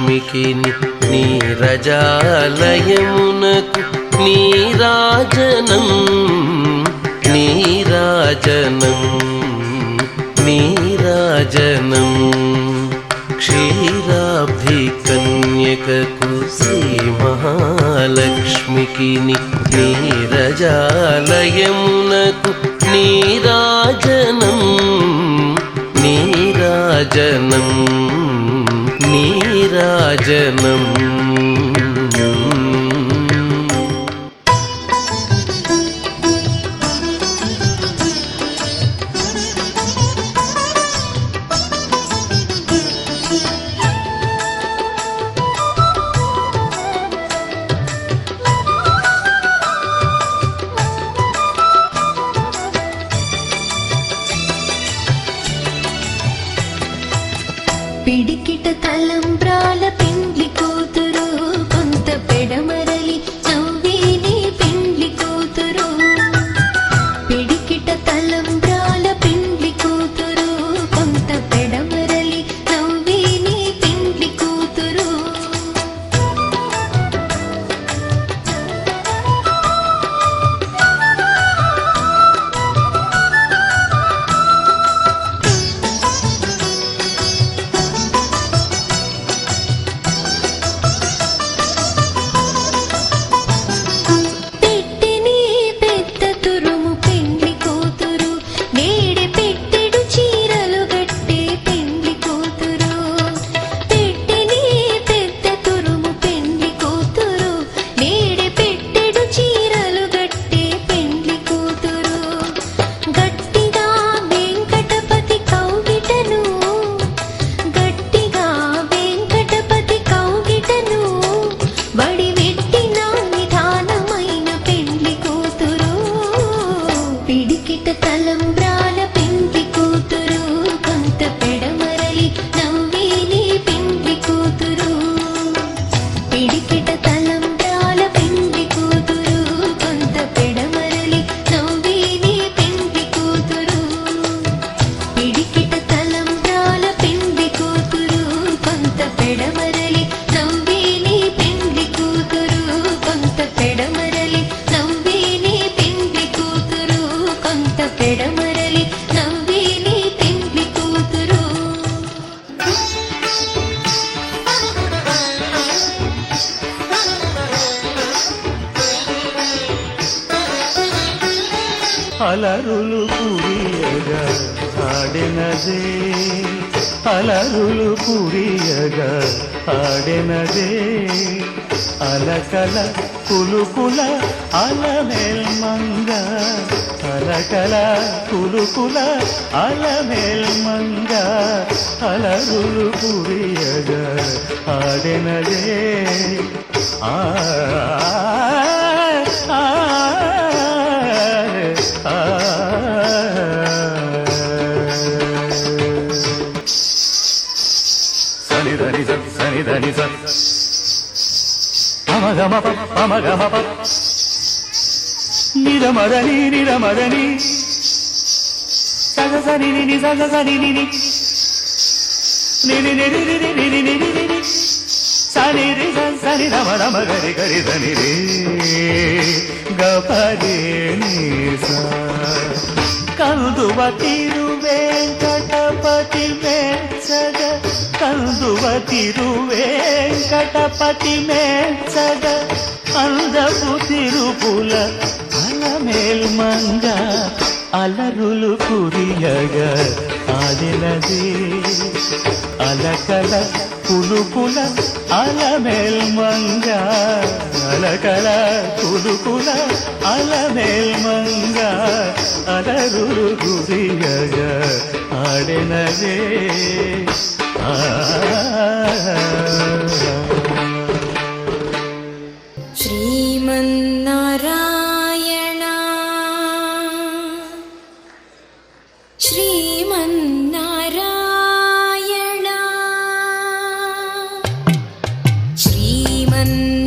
లక్ష్మికి నీరజాలయమునకు నీరాజనం నీరాజనం నీరాజనం క్షీరాబ్ధి కన్యకకు శ్రీ మహాలక్ష్మికి నీరజాలయమునకు నీరాజనం నీరాజనం నీరాజనం పిడికిట తలంబ్రాల పెండ్లి కూతురు కొంత పెడమరలి నవ్వేని పెండ్లి కూతురు పిడికిట తలంబ్రాల పెండ్లి కూతురు కొంత పెడమరలి నవ్వేని పెండ్లి కూతురు తలంబ్రాల పెండ్లి కూతురు కొంత పెడమరలి నవ్వేని పెండ్లి కూతురు పిడికిట తలంబ్రాల పెండ్లి కూతురు కొంత పెడమరలి నవ్వేని పెండ్లి కూతురు పిడికిట తలంబ్రాల పెండ్లి కూతురు కొంత పెడమరలి నవ్వేని పెండ్లి కూతురు కొంత పెడమరలి నవ్వేని పెండ్లి కూతురు కొంత పెడమరలి నవ్వేని పెండ్లి కూతురు అలరులు కురియగా ఆడెనదే అలరులు కురియగా ఆడెనదే అలకల కులుకుల అలమేల్మంగ అలకల కులుకుల అలమేల్మంగ అలరులు కురియగా ఆడెనదే ఆ సనిధని సనిధని పమగమ పమగమ నిరమదని నిరమదని సగసని నిని సగసని నిని నిని నిని నిని నిని నిని నిని సని రి సని రమ రమ గరి గరి దని రే గపరే నిసా కందువ తిరు వెంకటపతి మెచ్చగ కందువ తిరు వెంకటపతి మెచ్చగ అందపు తిరుపుల అలమేల్మంగ అలరులు కురియగా ఆడినది అలకల కులుకుల అలమేల్మంగ అలకల కులుకుల అలమేల్మంగ అలరులు కురియగా ఆడినదే శ్రీమన్నారాయణ శ్రీమన్నారాయణ శ్రీమన్నారాయణ